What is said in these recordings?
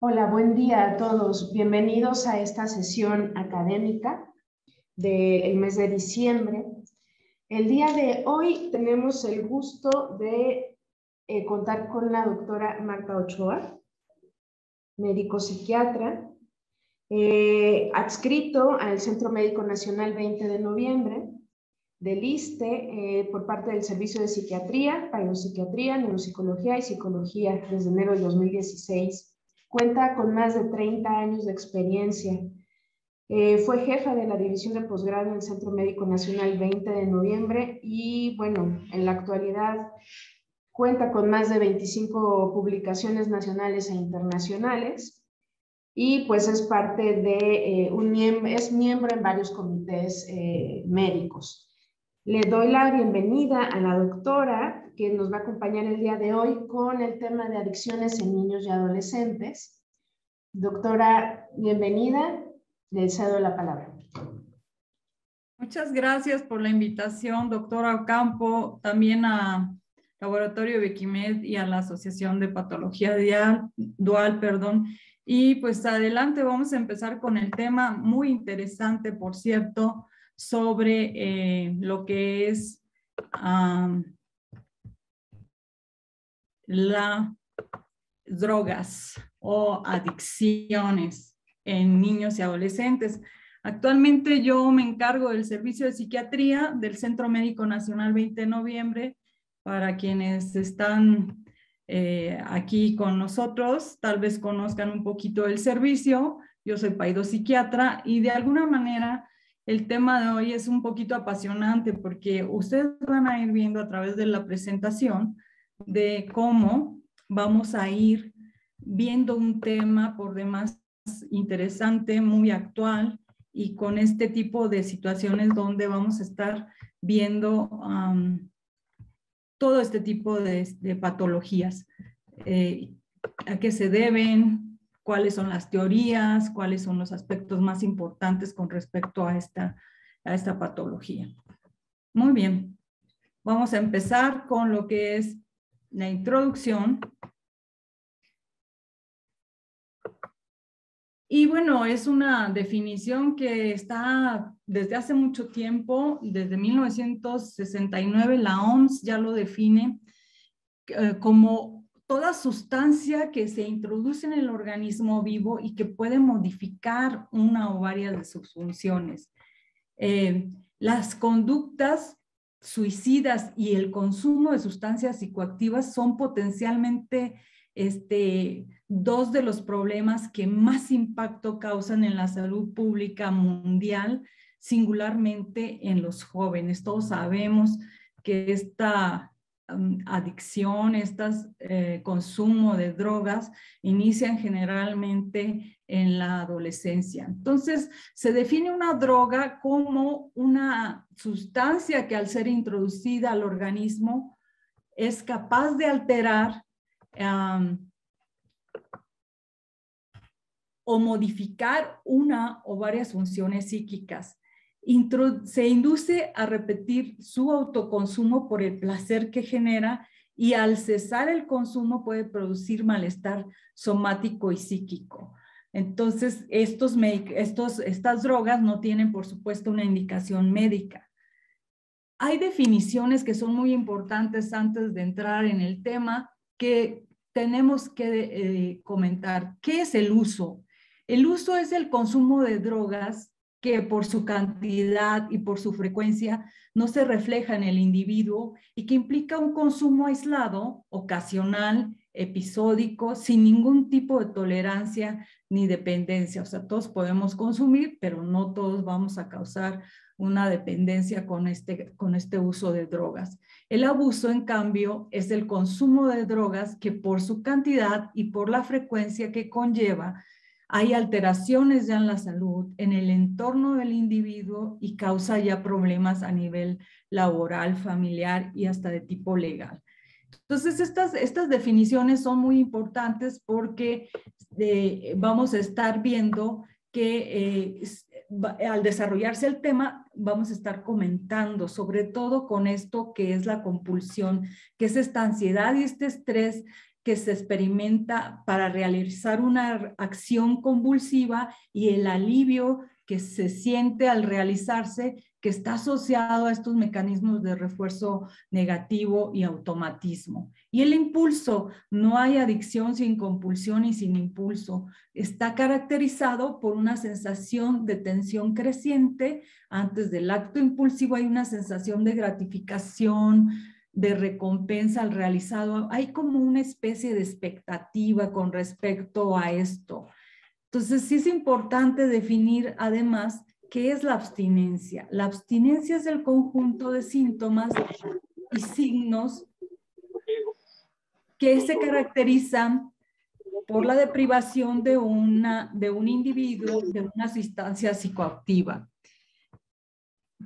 Hola, buen día a todos. Bienvenidos a esta sesión académica del mes de diciembre. El día de hoy tenemos el gusto de contar con la doctora Marta Ochoa, médico psiquiatra, adscrito al Centro Médico Nacional 20 de noviembre del ISSSTE por parte del Servicio de Psiquiatría, Neuropsiquiatría, Neuropsicología y Psicología desde enero de 2016. Cuenta con más de 30 años de experiencia. Fue jefa de la División de Posgrado en el Centro Médico Nacional 20 de noviembre y, bueno, en la actualidad cuenta con más de 25 publicaciones nacionales e internacionales y pues es parte de es miembro en varios comités médicos. Le doy la bienvenida a la doctora que nos va a acompañar el día de hoy con el tema de adicciones en niños y adolescentes. Doctora, bienvenida. Le cedo la palabra. Muchas gracias por la invitación, doctora Ocampo, también a Laboratorio Bequimed y a la Asociación de Patología Dual. Y pues adelante, vamos a empezar con el tema muy interesante, por cierto, sobre lo que es las drogas o adicciones en niños y adolescentes. Actualmente yo me encargo del servicio de psiquiatría del Centro Médico Nacional 20 de noviembre. Para quienes están aquí con nosotros, tal vez conozcan un poquito del servicio. Yo soy psiquiatra y de alguna manera el tema de hoy es un poquito apasionante porque ustedes van a ir viendo a través de la presentación de cómo vamos a ir viendo un tema por demás interesante, muy actual y con este tipo de situaciones donde vamos a estar viendo todo este tipo de patologías. ¿A qué se deben? ¿Cuáles son las teorías? ¿Cuáles son los aspectos más importantes con respecto a esta patología? Muy bien. Vamos a empezar con lo que es la introducción. Y bueno, es una definición que está desde hace mucho tiempo, desde 1969 la OMS ya lo define como toda sustancia que se introduce en el organismo vivo y que puede modificar una o varias de sus funciones. Las conductas suicidas y el consumo de sustancias psicoactivas son potencialmente dos de los problemas que más impacto causan en la salud pública mundial, singularmente en los jóvenes. Todos sabemos que esta adicción, consumo de drogas inician generalmente en la adolescencia. Entonces, se define una droga como una sustancia que al ser introducida al organismo es capaz de alterar o modificar una o varias funciones psíquicas. Se induce a repetir su autoconsumo por el placer que genera y al cesar el consumo puede producir malestar somático y psíquico. Entonces, estas drogas no tienen, por supuesto, una indicación médica. Hay definiciones que son muy importantes antes de entrar en el tema que tenemos que comentar. ¿Qué es el uso? El uso es el consumo de drogas que por su cantidad y por su frecuencia no se refleja en el individuo y que implica un consumo aislado, ocasional, episódico, sin ningún tipo de tolerancia ni dependencia. O sea, todos podemos consumir, pero no todos vamos a causar una dependencia con este uso de drogas. El abuso, en cambio, es el consumo de drogas que por su cantidad y por la frecuencia que conlleva, hay alteraciones ya en la salud, en el entorno del individuo y causa ya problemas a nivel laboral, familiar y hasta de tipo legal. Entonces, estas definiciones son muy importantes porque vamos a estar viendo que al desarrollarse el tema, vamos a estar comentando, sobre todo con esto que es la compulsión, que es esta ansiedad y este estrés que se experimenta para realizar una acción convulsiva y el alivio que se siente al realizarse, que está asociado a estos mecanismos de refuerzo negativo y automatismo. Y el impulso, no hay adicción sin compulsión y sin impulso. Está caracterizado por una sensación de tensión creciente. Antes del acto impulsivo hay una sensación de gratificación, de recompensa al realizado. Hay como una especie de expectativa con respecto a esto. Entonces, sí es importante definir además qué es la abstinencia. La abstinencia es el conjunto de síntomas y signos que se caracterizan por la deprivación de un individuo de una sustancia psicoactiva.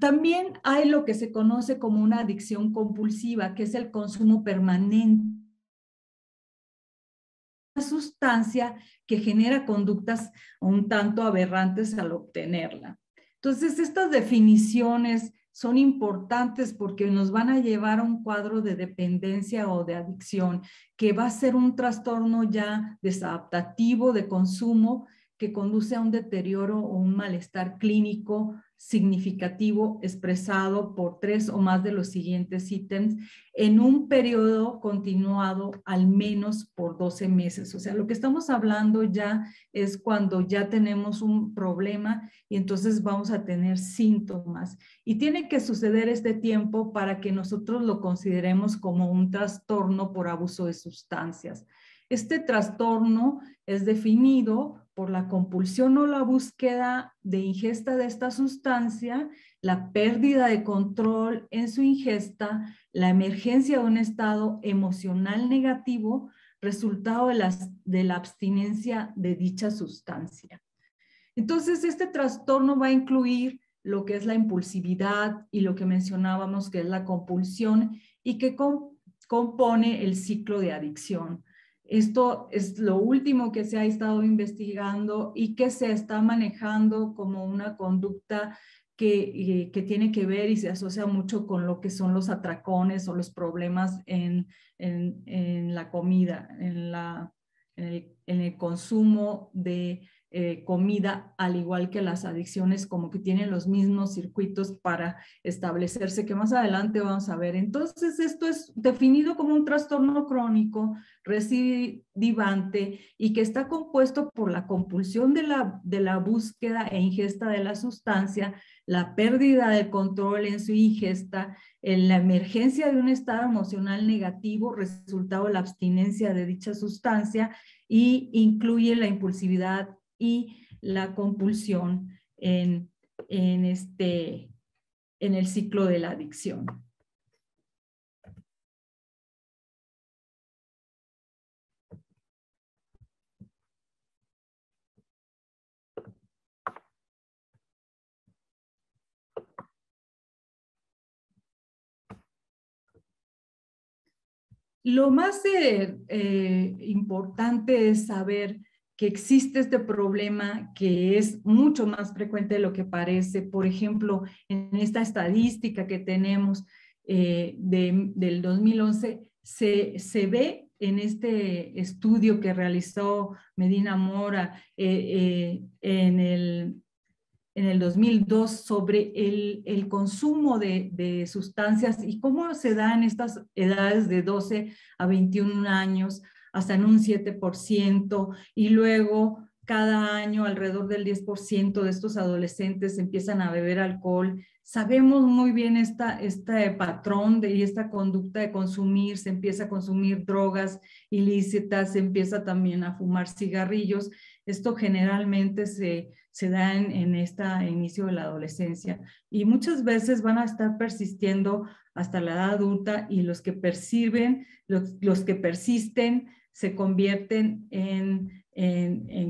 También hay lo que se conoce como una adicción compulsiva, que es el consumo permanente de una sustancia que genera conductas un tanto aberrantes al obtenerla. Entonces, estas definiciones son importantes porque nos van a llevar a un cuadro de dependencia o de adicción, que va a ser un trastorno ya desadaptativo de consumo que conduce a un deterioro o un malestar clínico significativo expresado por 3 o más de los siguientes ítems en un periodo continuado al menos por 12 meses. O sea, lo que estamos hablando ya es cuando ya tenemos un problema y entonces vamos a tener síntomas. Y tiene que suceder este tiempo para que nosotros lo consideremos como un trastorno por abuso de sustancias. Este trastorno es definido por la compulsión o la búsqueda de ingesta de esta sustancia, la pérdida de control en su ingesta, la emergencia de un estado emocional negativo, resultado de la abstinencia de dicha sustancia. Entonces, este trastorno va a incluir lo que es la impulsividad y lo que mencionábamos que es la compulsión y que compone el ciclo de adicción. Esto es lo último que se ha estado investigando y que se está manejando como una conducta que tiene que ver y se asocia mucho con lo que son los atracones o los problemas en la comida, en el consumo de comida, al igual que las adicciones, como que tienen los mismos circuitos para establecerse, que más adelante vamos a ver. Entonces, esto es definido como un trastorno crónico recidivante y que está compuesto por la compulsión de la búsqueda e ingesta de la sustancia, la pérdida del control en su ingesta, en la emergencia de un estado emocional negativo, resultado de la abstinencia de dicha sustancia, y incluye la impulsividad y la compulsión en el ciclo de la adicción. Lo más importante es saber que existe este problema que es mucho más frecuente de lo que parece. Por ejemplo, en esta estadística que tenemos del 2011, se ve en este estudio que realizó Medina Mora en el 2002 sobre el consumo de sustancias y cómo se da en estas edades de 12 a 21 años, hasta en un 7%, y luego cada año alrededor del 10% de estos adolescentes empiezan a beber alcohol. Sabemos muy bien este patrón y esta conducta de consumir, se empieza a consumir drogas ilícitas, se empieza también a fumar cigarrillos. Esto generalmente se da en este inicio de la adolescencia y muchas veces van a estar persistiendo hasta la edad adulta, y los que persisten se convierten en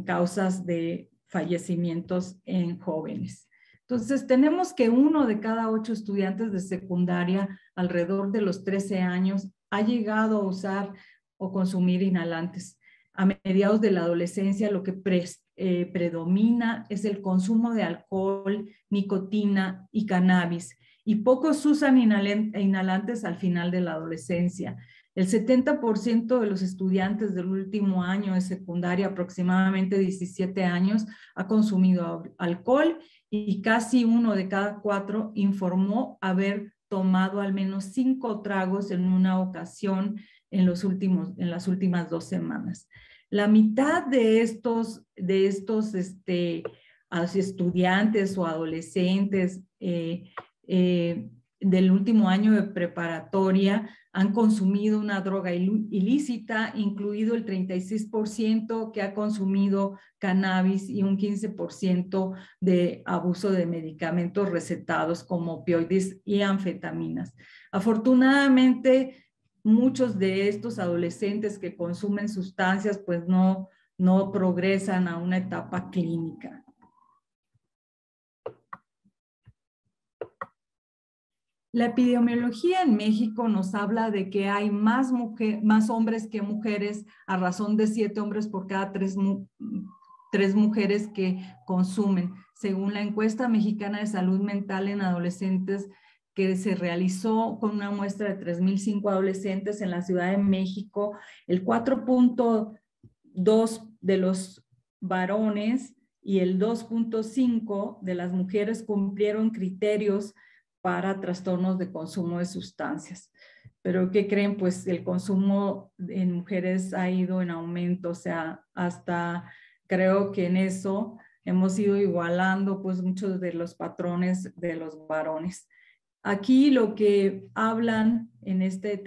causas de fallecimientos en jóvenes. Entonces, tenemos que 1 de cada 8 estudiantes de secundaria alrededor de los 13 años ha llegado a usar o consumir inhalantes. A mediados de la adolescencia, lo que predomina es el consumo de alcohol, nicotina y cannabis, y pocos usan inhalantes al final de la adolescencia. El 70% de los estudiantes del último año de secundaria, aproximadamente 17 años, ha consumido alcohol y casi 1 de cada 4 informó haber tomado al menos 5 tragos en una ocasión en las últimas 2 semanas. La mitad de estos estudiantes o adolescentes del último año de preparatoria han consumido una droga ilícita, incluido el 36% que ha consumido cannabis y un 15% de abuso de medicamentos recetados como opioides y anfetaminas. Afortunadamente, muchos de estos adolescentes que consumen sustancias pues no progresan a una etapa clínica. La epidemiología en México nos habla de que hay más hombres que mujeres, a razón de 7 hombres por cada 3 mujeres que consumen, según la encuesta mexicana de salud mental en adolescentes que se realizó con una muestra de 3,005 adolescentes en la Ciudad de México. El 4.2 de los varones y el 2.5 de las mujeres cumplieron criterios para trastornos de consumo de sustancias. Pero ¿qué creen? Pues el consumo en mujeres ha ido en aumento, o sea, hasta creo que en eso hemos ido igualando pues muchos de los patrones de los varones. Aquí lo que hablan en este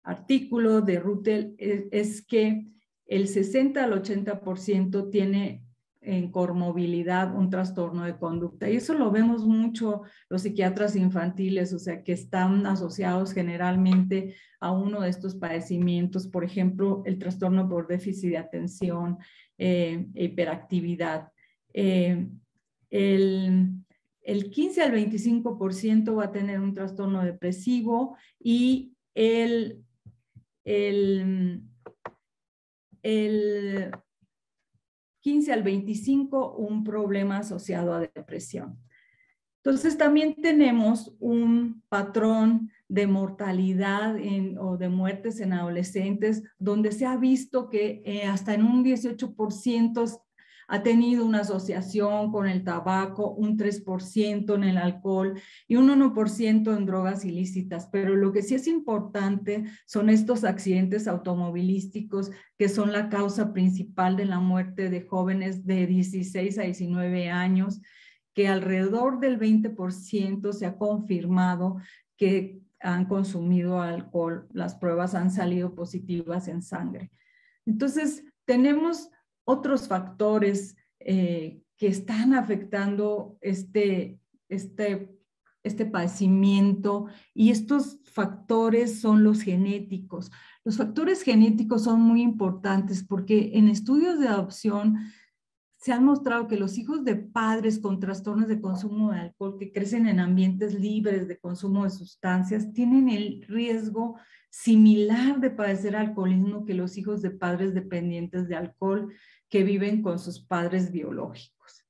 artículo de Rutel es que el 60 al 80% tiene en comorbilidad un trastorno de conducta. Y eso lo vemos mucho los psiquiatras infantiles, o sea, que están asociados generalmente a uno de estos padecimientos, por ejemplo, el trastorno por déficit de atención, hiperactividad. El 15 al 25% va a tener un trastorno depresivo y el 15 al 25 un problema asociado a depresión. Entonces también tenemos un patrón de mortalidad o de muertes en adolescentes donde se ha visto que hasta en un 18% ha tenido una asociación con el tabaco, un 3% en el alcohol y un 1% en drogas ilícitas. Pero lo que sí es importante son estos accidentes automovilísticos que son la causa principal de la muerte de jóvenes de 16 a 19 años, que alrededor del 20% se ha confirmado que han consumido alcohol. Las pruebas han salido positivas en sangre. Entonces, tenemos otros factores que están afectando este padecimiento, y estos factores son los genéticos. Los factores genéticos son muy importantes porque en estudios de adopción se han mostrado que los hijos de padres con trastornos de consumo de alcohol que crecen en ambientes libres de consumo de sustancias tienen el riesgo similar de padecer alcoholismo que los hijos de padres dependientes de alcohol que viven con sus padres biológicos.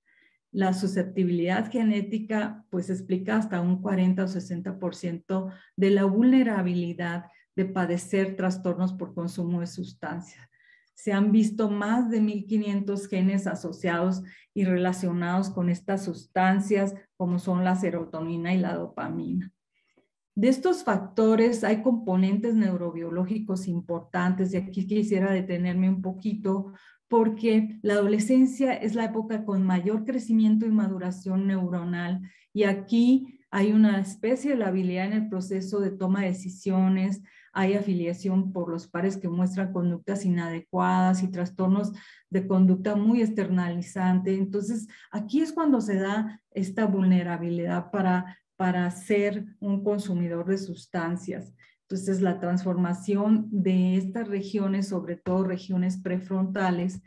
La susceptibilidad genética pues explica hasta un 40 o 60% de la vulnerabilidad de padecer trastornos por consumo de sustancias. Se han visto más de 1,500 genes asociados y relacionados con estas sustancias, como son la serotonina y la dopamina. De estos factores hay componentes neurobiológicos importantes, y aquí quisiera detenerme un poquito porque la adolescencia es la época con mayor crecimiento y maduración neuronal, y aquí hay una especie de labilidad en el proceso de toma de decisiones, hay afiliación por los pares que muestran conductas inadecuadas y trastornos de conducta muy externalizante. Entonces, aquí es cuando se da esta vulnerabilidad para ser un consumidor de sustancias. Entonces, la transformación de estas regiones, sobre todo regiones prefrontales,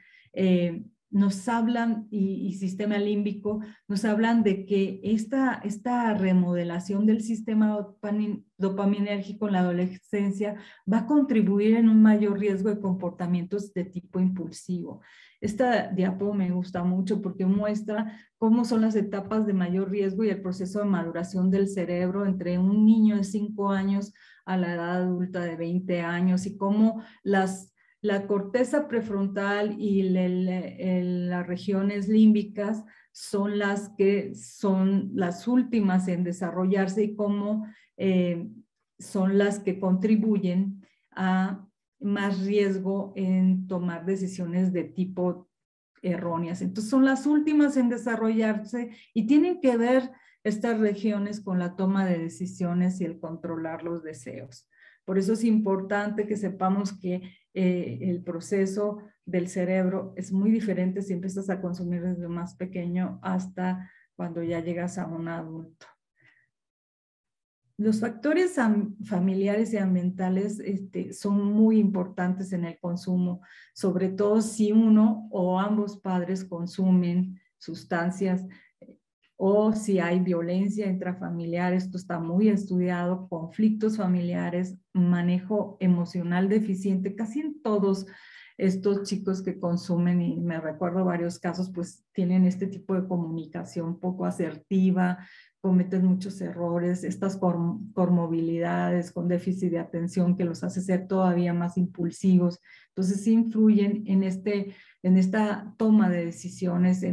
nos hablan, y sistema límbico, nos hablan de que esta remodelación del sistema dopaminérgico en la adolescencia va a contribuir en un mayor riesgo de comportamientos de tipo impulsivo. Esta diapo me gusta mucho porque muestra cómo son las etapas de mayor riesgo y el proceso de maduración del cerebro entre un niño de 5 años a la edad adulta de 20 años y cómo la corteza prefrontal y las regiones límbicas son las que son las últimas en desarrollarse y cómo son las que contribuyen a más riesgo en tomar decisiones de tipo erróneas. Entonces son las últimas en desarrollarse y tienen que ver estas regiones con la toma de decisiones y el controlar los deseos. Por eso es importante que sepamos que el proceso del cerebro es muy diferente si empiezas a consumir desde más pequeño hasta cuando ya llegas a un adulto. Los factores familiares y ambientales son muy importantes en el consumo, sobre todo si uno o ambos padres consumen sustancias o si hay violencia intrafamiliar. Esto está muy estudiado, conflictos familiares, manejo emocional deficiente, casi en todos estos chicos que consumen, y me recuerdo varios casos, pues tienen este tipo de comunicación poco asertiva, cometen muchos errores, estas comorbilidades con déficit de atención que los hace ser todavía más impulsivos. Entonces sí influyen en esta toma de decisiones,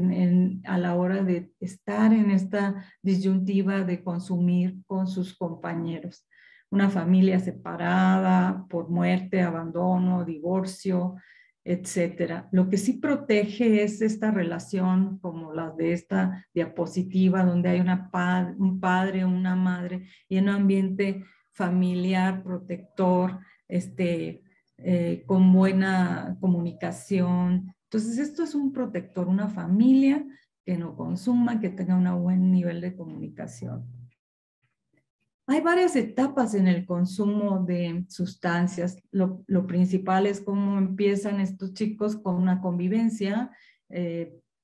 a la hora de estar en esta disyuntiva de consumir con sus compañeros. Una familia separada por muerte, abandono, divorcio, etcétera. Lo que sí protege es esta relación, como la de esta diapositiva, donde hay un padre, una madre y un ambiente familiar, protector, con buena comunicación. Entonces, esto es un protector, una familia que no consuma, que tenga un buen nivel de comunicación. Hay varias etapas en el consumo de sustancias. Lo principal es cómo empiezan estos chicos con una convivencia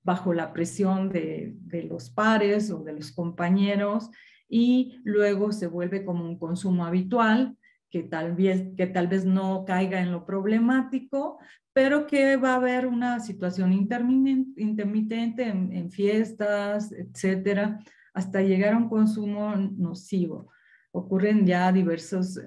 bajo la presión de los pares o de los compañeros, y luego se vuelve como un consumo habitual que tal vez no caiga en lo problemático, pero que va a haber una situación intermitente en fiestas, etcétera, hasta llegar a un consumo nocivo. Ocurren ya diversas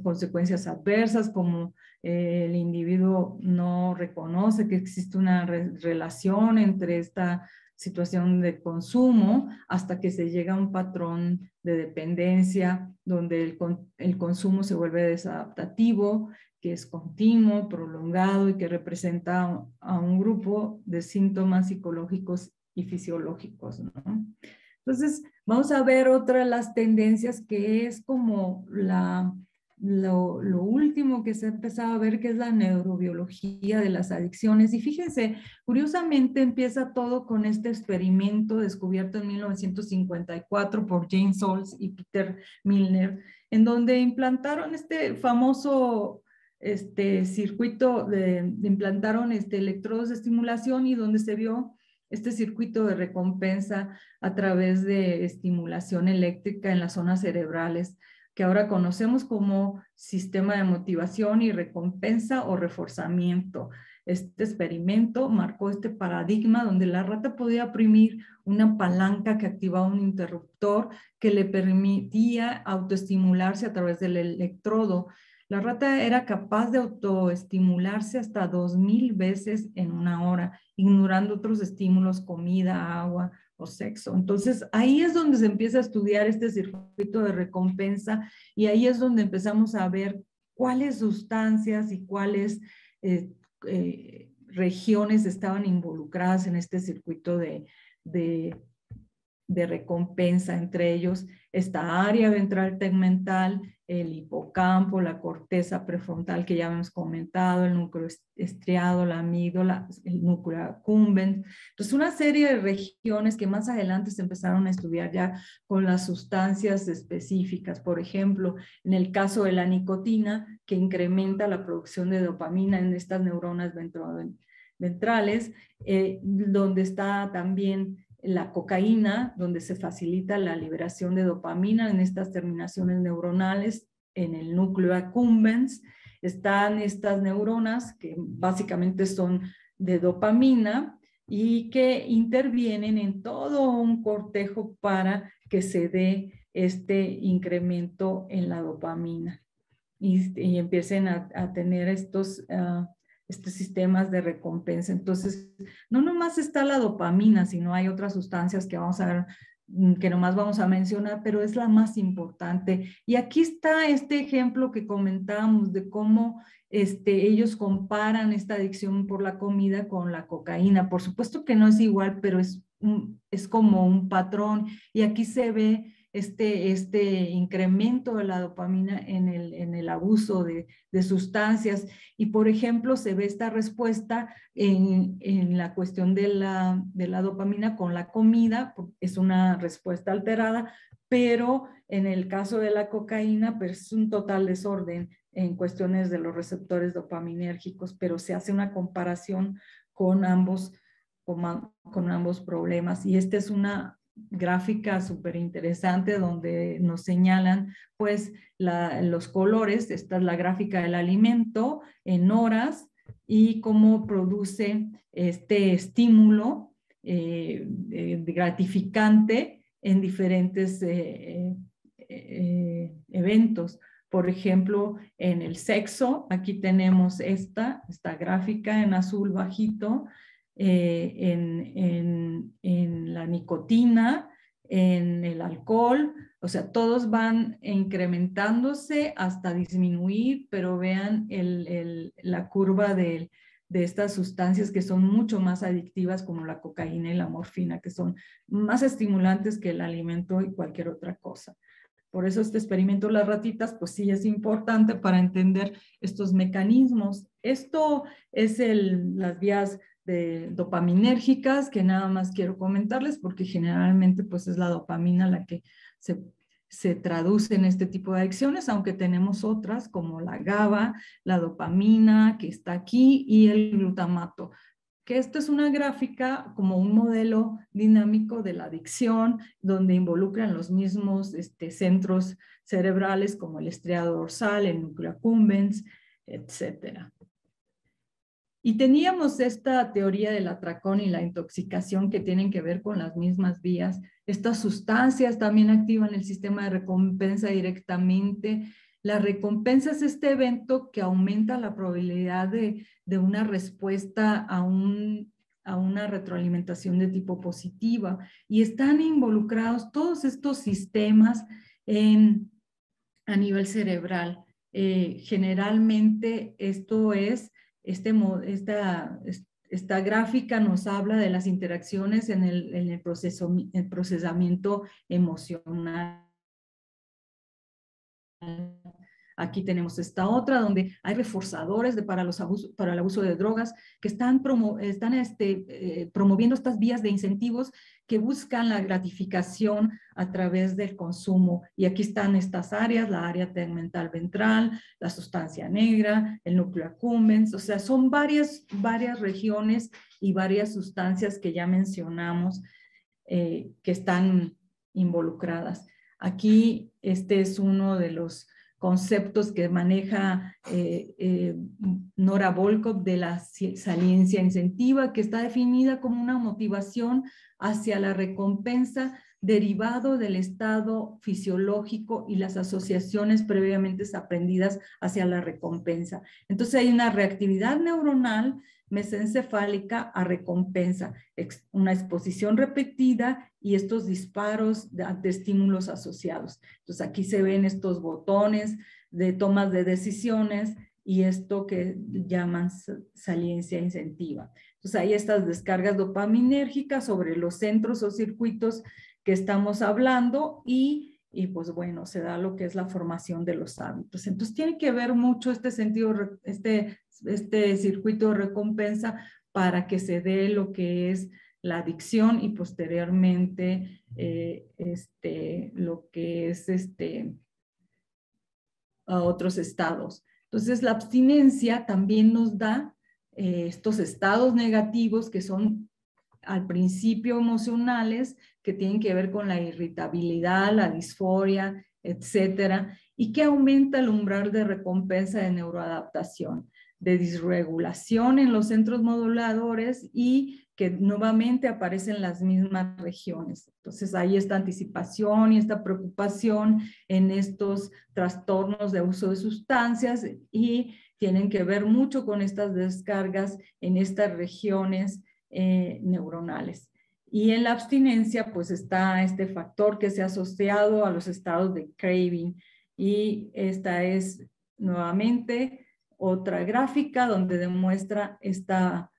consecuencias adversas, como el individuo no reconoce que existe una relación entre esta situación de consumo hasta que se llega a un patrón de dependencia donde el consumo se vuelve desadaptativo, que es continuo, prolongado y que representa a un grupo de síntomas psicológicos y fisiológicos, ¿no? Entonces, vamos a ver otra de las tendencias que es como lo último que se ha empezado a ver, que es la neurobiología de las adicciones. Y fíjense, curiosamente empieza todo con este experimento descubierto en 1954 por James Salz y Peter Milner, en donde implantaron este famoso circuito, implantaron electrodos de estimulación, y donde se vio este circuito de recompensa a través de estimulación eléctrica en las zonas cerebrales, que ahora conocemos como sistema de motivación y recompensa o reforzamiento. Este experimento marcó este paradigma donde la rata podía oprimir una palanca que activaba un interruptor que le permitía autoestimularse a través del electrodo. La rata era capaz de autoestimularse hasta 2000 veces en una hora, ignorando otros estímulos, comida, agua o sexo. Entonces, ahí es donde se empieza a estudiar este circuito de recompensa, y ahí es donde empezamos a ver cuáles sustancias y cuáles regiones estaban involucradas en este circuito de recompensa. Entre ellos esta área ventral tegmental, el hipocampo, la corteza prefrontal que ya hemos comentado, el núcleo estriado, la amígdala, el núcleo accumbens. Entonces, una serie de regiones que más adelante se empezaron a estudiar ya con las sustancias específicas. Por ejemplo, en el caso de la nicotina, que incrementa la producción de dopamina en estas neuronas ventrales, donde está también la cocaína, donde se facilita la liberación de dopamina en estas terminaciones neuronales, en el núcleo accumbens. Están estas neuronas que básicamente son de dopamina y que intervienen en todo un cortejo para que se dé este incremento en la dopamina y empiecen a tener estos sistemas de recompensa. Entonces, no nomás está la dopamina, sino hay otras sustancias que vamos a ver, que nomás vamos a mencionar, pero es la más importante. Y aquí está este ejemplo que comentábamos de cómo ellos comparan esta adicción por la comida con la cocaína. Por supuesto que no es igual, pero es como un patrón. Y aquí se ve este incremento de la dopamina en el abuso de sustancias. Y, por ejemplo, se ve esta respuesta en la cuestión de la dopamina con la comida, es una respuesta alterada, pero en el caso de la cocaína, pues es un total desorden en cuestiones de los receptores dopaminérgicos, pero se hace una comparación con ambos problemas. Y esta es una gráfica súper interesante donde nos señalan pues los colores. Esta es la gráfica del alimento en horas y cómo produce este estímulo gratificante en diferentes eventos. Por ejemplo, en el sexo, aquí tenemos esta gráfica en azul bajito, en la nicotina, en el alcohol, o sea, todos van incrementándose hasta disminuir, pero vean la curva de estas sustancias que son mucho más adictivas, como la cocaína y la morfina, que son más estimulantes que el alimento y cualquier otra cosa. Por eso este experimento de las ratitas, pues sí es importante para entender estos mecanismos. Esto es las vías dopaminérgicas que nada más quiero comentarles porque generalmente pues es la dopamina la que se traduce en este tipo de adicciones, aunque tenemos otras como la GABA, la dopamina que está aquí y el glutamato. Que esto es una gráfica como un modelo dinámico de la adicción, donde involucran los mismos centros cerebrales como el estriado dorsal, el núcleo accumbens, etcétera. Y teníamos esta teoría del atracón y la intoxicación que tienen que ver con las mismas vías. Estas sustancias también activan el sistema de recompensa directamente. La recompensa es este evento que aumenta la probabilidad de una respuesta a una retroalimentación de tipo positiva. Y están involucrados todos estos sistemas a nivel cerebral. Generalmente esto es esta gráfica nos habla de las interacciones en el procesamiento emocional. Aquí tenemos esta otra donde hay reforzadores para el abuso de drogas que están promoviendo estas vías de incentivos que buscan la gratificación a través del consumo. Y aquí están estas áreas, la área tegmental ventral, la sustancia negra, el núcleo accumbens, o sea, son varias regiones y varias sustancias que ya mencionamos que están involucradas. Aquí este es uno de los conceptos que maneja Nora Volkow de la saliencia incentiva, que está definida como una motivación hacia la recompensa derivado del estado fisiológico y las asociaciones previamente aprendidas hacia la recompensa. Entonces hay una reactividad neuronal mesencefálica a recompensa, una exposición repetida y estos disparos ante estímulos asociados. Entonces aquí se ven estos botones de tomas de decisiones y esto que llaman saliencia incentiva. Entonces hay estas descargas dopaminérgicas sobre los centros o circuitos que estamos hablando y pues bueno, se da lo que es la formación de los hábitos. Entonces tiene que ver mucho este sentido, este circuito de recompensa para que se dé lo que es la adicción y posteriormente lo que es a otros estados. Entonces la abstinencia también nos da estos estados negativos que son al principio emocionales, que tienen que ver con la irritabilidad, la disforia, etcétera, y que aumenta el umbral de recompensa de neuroadaptación, de disregulación en los centros moduladores y que nuevamente aparecen las mismas regiones. Entonces, hay esta anticipación y esta preocupación en estos trastornos de uso de sustancias y tienen que ver mucho con estas descargas en estas regiones neuronales. Y en la abstinencia, pues está este factor que se ha asociado a los estados de craving. Y esta es nuevamente otra gráfica donde demuestra esta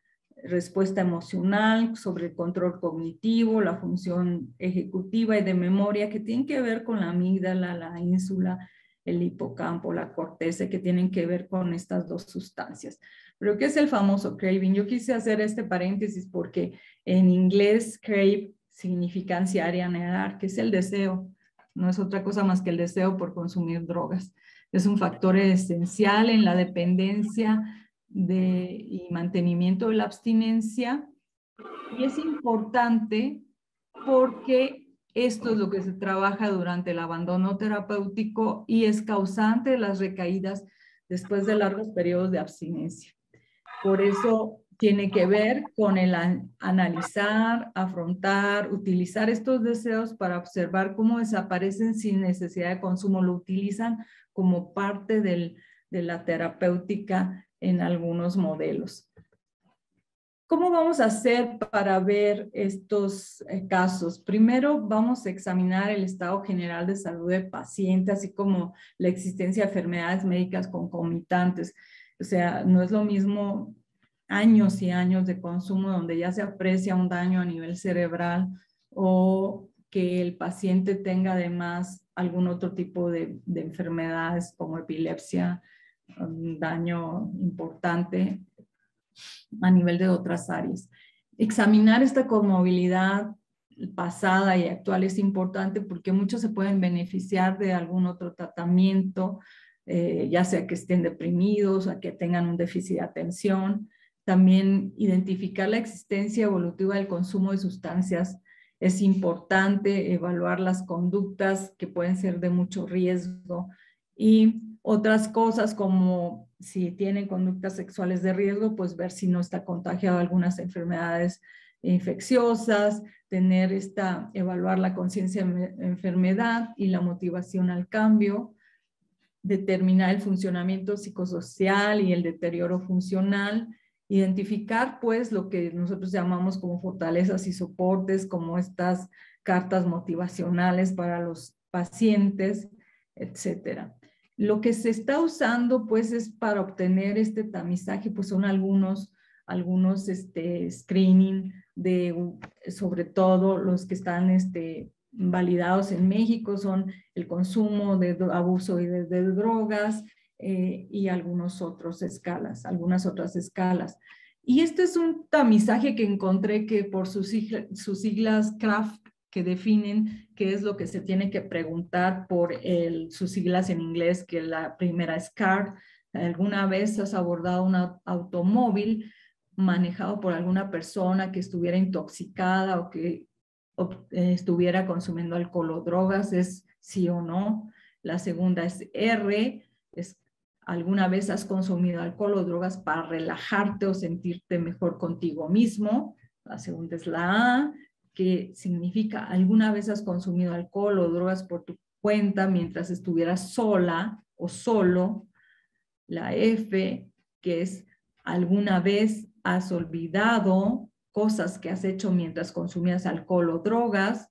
respuesta emocional sobre el control cognitivo, la función ejecutiva y de memoria que tienen que ver con la amígdala, la ínsula, el hipocampo, la corteza, que tienen que ver con estas dos sustancias. Pero ¿qué es el famoso craving? Yo quise hacer este paréntesis porque en inglés crave significa ansiar y anhelar, que es el deseo. No es otra cosa más que el deseo por consumir drogas. Es un factor esencial en la dependencia y mantenimiento de la abstinencia. Y es importante porque esto es lo que se trabaja durante el abandono terapéutico y es causante de las recaídas después de largos periodos de abstinencia. Por eso tiene que ver con el analizar, afrontar, utilizar estos deseos para observar cómo desaparecen sin necesidad de consumo. Lo utilizan como parte de la terapéutica en algunos modelos. ¿Cómo vamos a hacer para ver estos casos? Primero vamos a examinar el estado general de salud del paciente, así como la existencia de enfermedades médicas concomitantes. O sea, no es lo mismo años y años de consumo donde ya se aprecia un daño a nivel cerebral o que el paciente tenga además algún otro tipo de enfermedades como epilepsia, un daño importante a nivel de otras áreas. Examinar esta comorbilidad pasada y actual es importante porque muchos se pueden beneficiar de algún otro tratamiento, ya sea que estén deprimidos o que tengan un déficit de atención. También identificar la existencia evolutiva del consumo de sustancias es importante, evaluar las conductas que pueden ser de mucho riesgo y otras cosas como si tienen conductas sexuales de riesgo, pues ver si no está contagiado de algunas enfermedades infecciosas, evaluar la conciencia de enfermedad y la motivación al cambio, determinar el funcionamiento psicosocial y el deterioro funcional, identificar pues lo que nosotros llamamos como fortalezas y soportes, como estas cartas motivacionales para los pacientes, etcétera. Lo que se está usando pues es para obtener este tamizaje, pues son algunos screening sobre todo los que están validados en México son el consumo de abuso y de drogas y algunas otras escalas. Y este es un tamizaje que encontré que por sus siglas CRAFT, que definen qué es lo que se tiene que preguntar por sus siglas en inglés, que la primera es CARD. ¿Alguna vez has abordado un automóvil manejado por alguna persona que estuviera intoxicada o que estuviera consumiendo alcohol o drogas? Es sí o no. La segunda es R, es ¿alguna vez has consumido alcohol o drogas para relajarte o sentirte mejor contigo mismo? La segunda es la A, que significa ¿alguna vez has consumido alcohol o drogas por tu cuenta mientras estuvieras sola o solo? La F, que es ¿alguna vez has olvidado cosas que has hecho mientras consumías alcohol o drogas?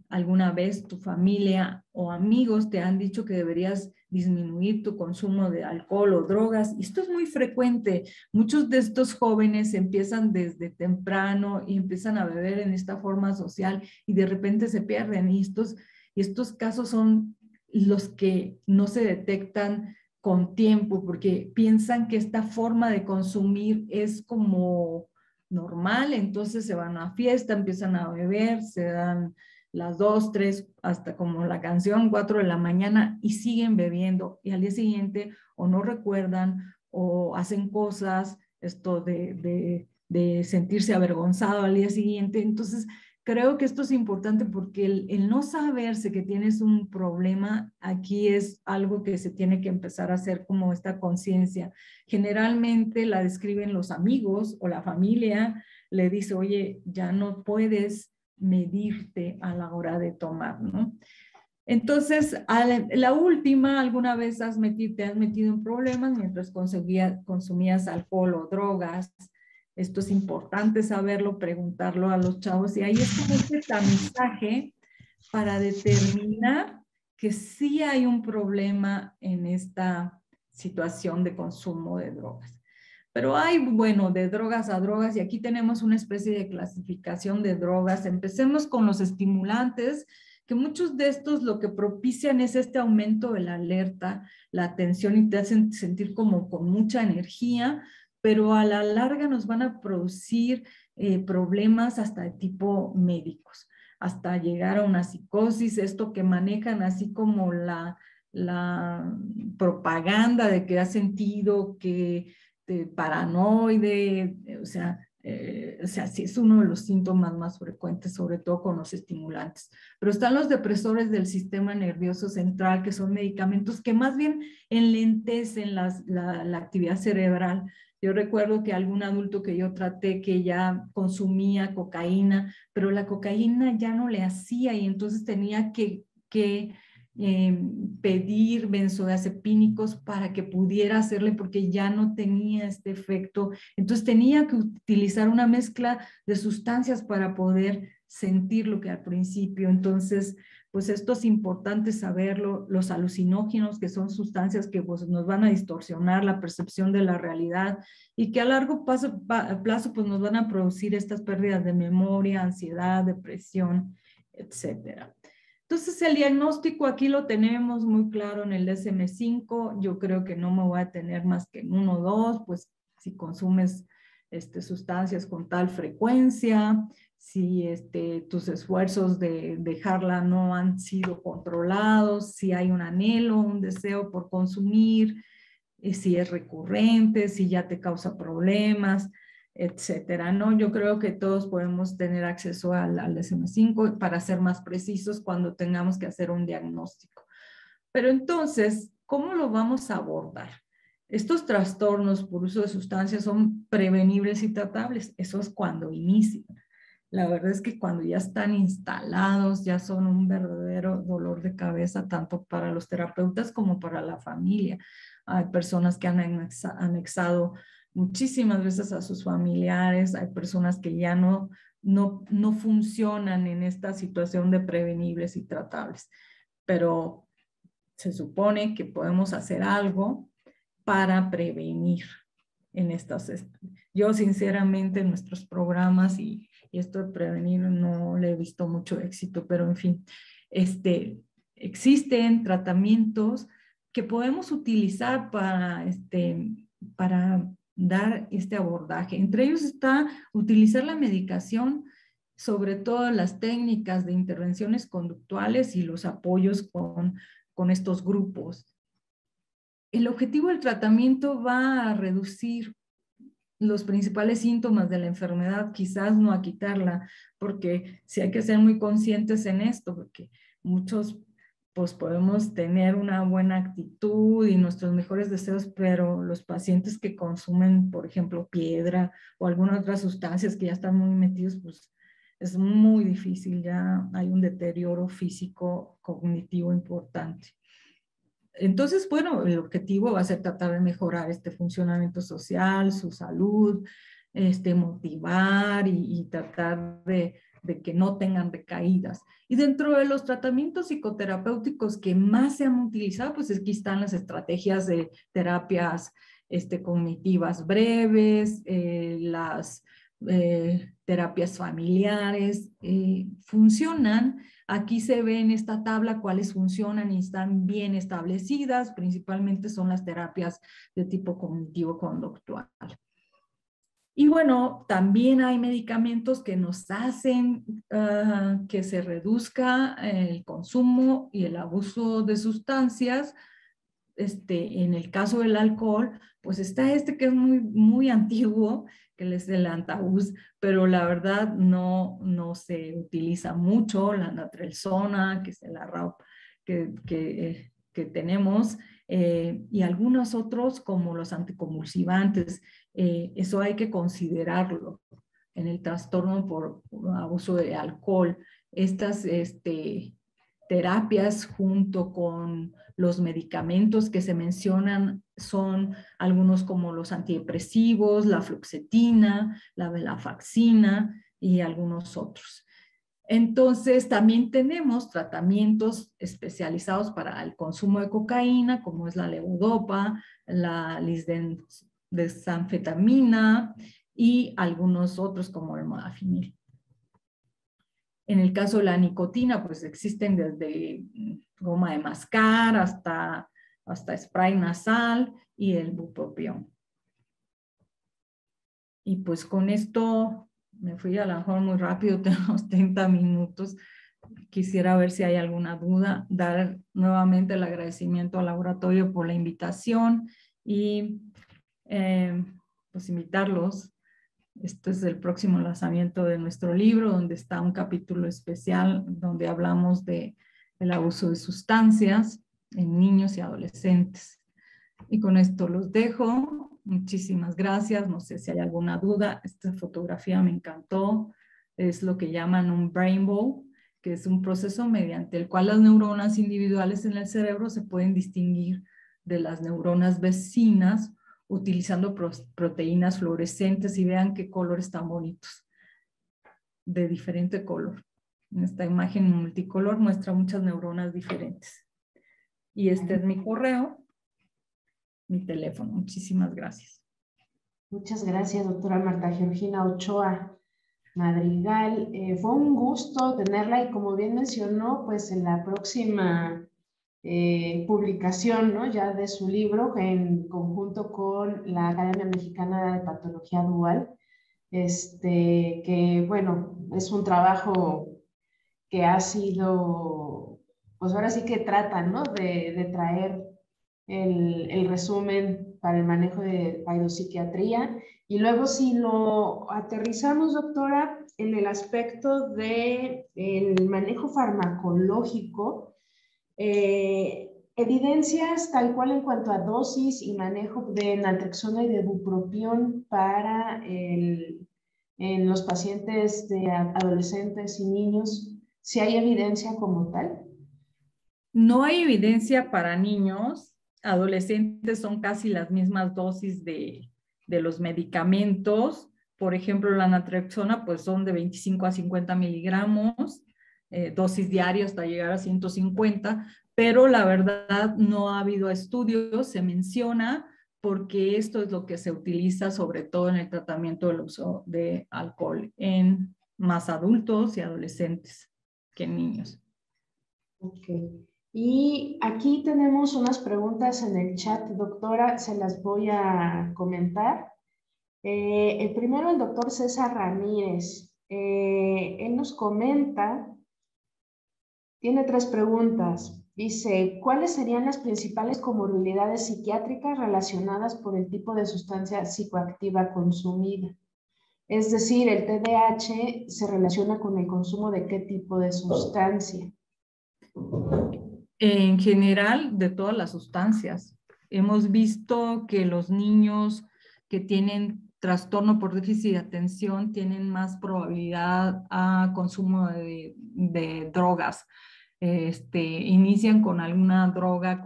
¿Alguna vez tu familia o amigos te han dicho que deberías disminuir tu consumo de alcohol o drogas? Y esto es muy frecuente. Muchos de estos jóvenes empiezan desde temprano y empiezan a beber en esta forma social y de repente se pierden. Y estos casos son los que no se detectan con tiempo porque piensan que esta forma de consumir es como normal, entonces se van a fiesta, empiezan a beber, se dan las 2, 3, hasta como la canción, 4 de la mañana y siguen bebiendo y al día siguiente o no recuerdan o hacen cosas esto de sentirse avergonzado al día siguiente. Entonces, creo que esto es importante porque el no saberse que tienes un problema aquí es algo que se tiene que empezar a hacer como esta conciencia. Generalmente la describen los amigos o la familia, le dice, oye, ya no puedes medirte a la hora de tomar, ¿no? Entonces, la última, ¿alguna vez te has metido en problemas mientras consumías alcohol o drogas? Esto es importante saberlo, preguntarlo a los chavos. Y ahí es como este tamizaje para determinar que sí hay un problema en esta situación de consumo de drogas. Pero hay, bueno, de drogas a drogas, y aquí tenemos una especie de clasificación de drogas. Empecemos con los estimulantes, que muchos de estos lo que propician es este aumento de la alerta, la atención, y te hacen sentir como con mucha energía, pero a la larga nos van a producir problemas hasta de tipo médicos, hasta llegar a una psicosis, esto que manejan así como la propaganda de que ha sentido que paranoide, o sea, sí es uno de los síntomas más frecuentes, sobre todo con los estimulantes. Pero están los depresores del sistema nervioso central, que son medicamentos que más bien enlentecen la actividad cerebral. Yo recuerdo que algún adulto que yo traté que ya consumía cocaína, pero la cocaína ya no le hacía y entonces tenía que pedir benzodiazepínicos para que pudiera hacerle porque ya no tenía este efecto. Entonces tenía que utilizar una mezcla de sustancias para poder sentir lo que al principio. Entonces, pues esto es importante saberlo. Los alucinógenos, que son sustancias que pues, nos van a distorsionar la percepción de la realidad y que a largo plazo pues nos van a producir estas pérdidas de memoria, ansiedad, depresión, etcétera. Entonces, el diagnóstico aquí lo tenemos muy claro en el DSM-5. Yo creo que no me voy a tener más que en 1 o 2, pues si consumes sustancias con tal frecuencia, si tus esfuerzos de dejarla no han sido controlados, si hay un anhelo, un deseo por consumir, si es recurrente, si ya te causa problemas, etcétera, ¿no? Yo creo que todos podemos tener acceso al DSM-5 para ser más precisos cuando tengamos que hacer un diagnóstico. Pero entonces, ¿cómo lo vamos a abordar? Estos trastornos por uso de sustancias son prevenibles y tratables. Eso es cuando inician. La verdad es que cuando ya están instalados, ya son un verdadero dolor de cabeza, tanto para los terapeutas como para la familia. Hay personas que han anexado muchísimas veces a sus familiares, hay personas que ya no funcionan en esta situación de prevenibles y tratables. Pero se supone que podemos hacer algo para prevenir en estas. Yo sinceramente en nuestros programas y esto de prevenir no le he visto mucho éxito, pero en fin, existen tratamientos que podemos utilizar para dar este abordaje. Entre ellos está utilizar la medicación, sobre todo las técnicas de intervenciones conductuales y los apoyos con estos grupos. El objetivo del tratamiento va a reducir los principales síntomas de la enfermedad, quizás no a quitarla, porque sí hay que ser muy conscientes en esto, porque muchos pues podemos tener una buena actitud y nuestros mejores deseos, pero los pacientes que consumen, por ejemplo, piedra o algunas otras sustancias que ya están muy metidos, pues es muy difícil, ya hay un deterioro físico, cognitivo importante. Entonces, bueno, el objetivo va a ser tratar de mejorar este funcionamiento social, su salud, motivar y tratar de que no tengan recaídas. Y dentro de los tratamientos psicoterapéuticos que más se han utilizado, pues aquí están las estrategias de terapias cognitivas breves, las terapias familiares, funcionan. Aquí se ve en esta tabla cuáles funcionan y están bien establecidas, principalmente son las terapias de tipo cognitivo-conductual. Y bueno, también hay medicamentos que nos hacen que se reduzca el consumo y el abuso de sustancias, en el caso del alcohol, pues está que es muy, muy antiguo, que es el Antabús, pero la verdad no se utiliza mucho, la naltrexona, que es el ARAP que tenemos, y algunos otros como los anticonvulsivantes. Eso hay que considerarlo en el trastorno por abuso de alcohol. Estas terapias junto con los medicamentos que se mencionan son algunos como los antidepresivos, la fluoxetina, la venlafaxina y algunos otros. Entonces, también tenemos tratamientos especializados para el consumo de cocaína, como es la levodopa, la lisdexanfetamina y algunos otros como el modafinil. En el caso de la nicotina, pues existen desde goma de mascar hasta spray nasal y el bupropión. Y pues con esto me fui a lo mejor muy rápido, tenemos 30 minutos. Quisiera ver si hay alguna duda, dar nuevamente el agradecimiento al laboratorio por la invitación y pues invitarlos. Este es el próximo lanzamiento de nuestro libro, donde está un capítulo especial donde hablamos del abuso de sustancias en niños y adolescentes. Y con esto los dejo. Muchísimas gracias. No sé si hay alguna duda. Esta fotografía me encantó. Es lo que llaman un rainbow, que es un proceso mediante el cual las neuronas individuales en el cerebro se pueden distinguir de las neuronas vecinas utilizando proteínas fluorescentes, y vean qué colores tan bonitos, de diferente color. En esta imagen multicolor muestra muchas neuronas diferentes. Y este es mi correo, mi teléfono. Muchísimas gracias. Muchas gracias, doctora Marta Georgina Ochoa Madrigal. Fue un gusto tenerla y como bien mencionó, pues en la próxima publicación, ¿no?, ya de su libro en conjunto con la Academia Mexicana de Patología Dual, que bueno, es un trabajo que ha sido, pues ahora sí que tratan, ¿no?, de traer el resumen para el manejo de pseudopsiquiatría. Y luego si lo aterrizamos, doctora, en el aspecto del manejo farmacológico, evidencias tal cual en cuanto a dosis y manejo de naltrexona y de bupropión para en los pacientes de adolescentes y niños, ¿si hay evidencia como tal? No hay evidencia para niños. Adolescentes son casi las mismas dosis de los medicamentos. Por ejemplo, la naltrexona pues son de 25 a 50 miligramos, dosis diarias hasta llegar a 150, pero la verdad no ha habido estudios, se menciona porque esto es lo que se utiliza sobre todo en el tratamiento del uso de alcohol en más adultos y adolescentes que en niños. Ok. Y aquí tenemos unas preguntas en el chat, doctora, se las voy a comentar. El primero, el doctor César Ramírez. Él nos comenta, tiene 3 preguntas. Dice, ¿cuáles serían las principales comorbilidades psiquiátricas relacionadas por el tipo de sustancia psicoactiva consumida? Es decir, el TDAH se relaciona con el consumo de qué tipo de sustancia. En general, de todas las sustancias. Hemos visto que los niños que tienen trastorno por déficit de atención tienen más probabilidad a consumo de drogas. Inician con alguna droga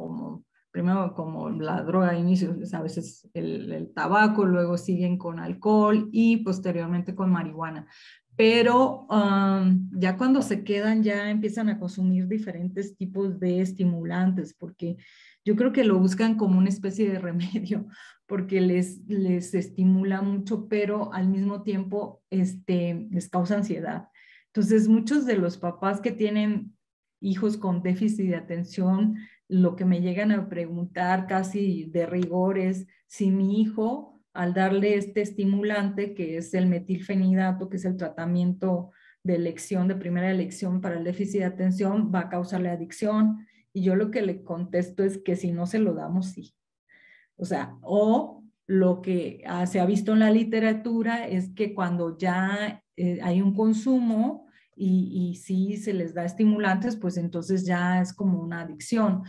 primero como la droga de inicio, a veces el tabaco, luego siguen con alcohol y posteriormente con marihuana. Pero ya cuando se quedan ya empiezan a consumir diferentes tipos de estimulantes, porque yo creo que lo buscan como una especie de remedio, porque les estimula mucho, pero al mismo tiempo les causa ansiedad. Entonces, muchos de los papás que tienen hijos con déficit de atención, lo que me llegan a preguntar casi de rigor es si mi hijo, al darle este estimulante, que es el metilfenidato, que es el tratamiento de elección, de primera elección para el déficit de atención, va a causarle adicción. Y yo lo que le contesto es que si no se lo damos, sí. O sea, o lo que se ha visto en la literatura es que cuando ya hay un consumo y sí se les da estimulantes, pues entonces ya es como una adicción,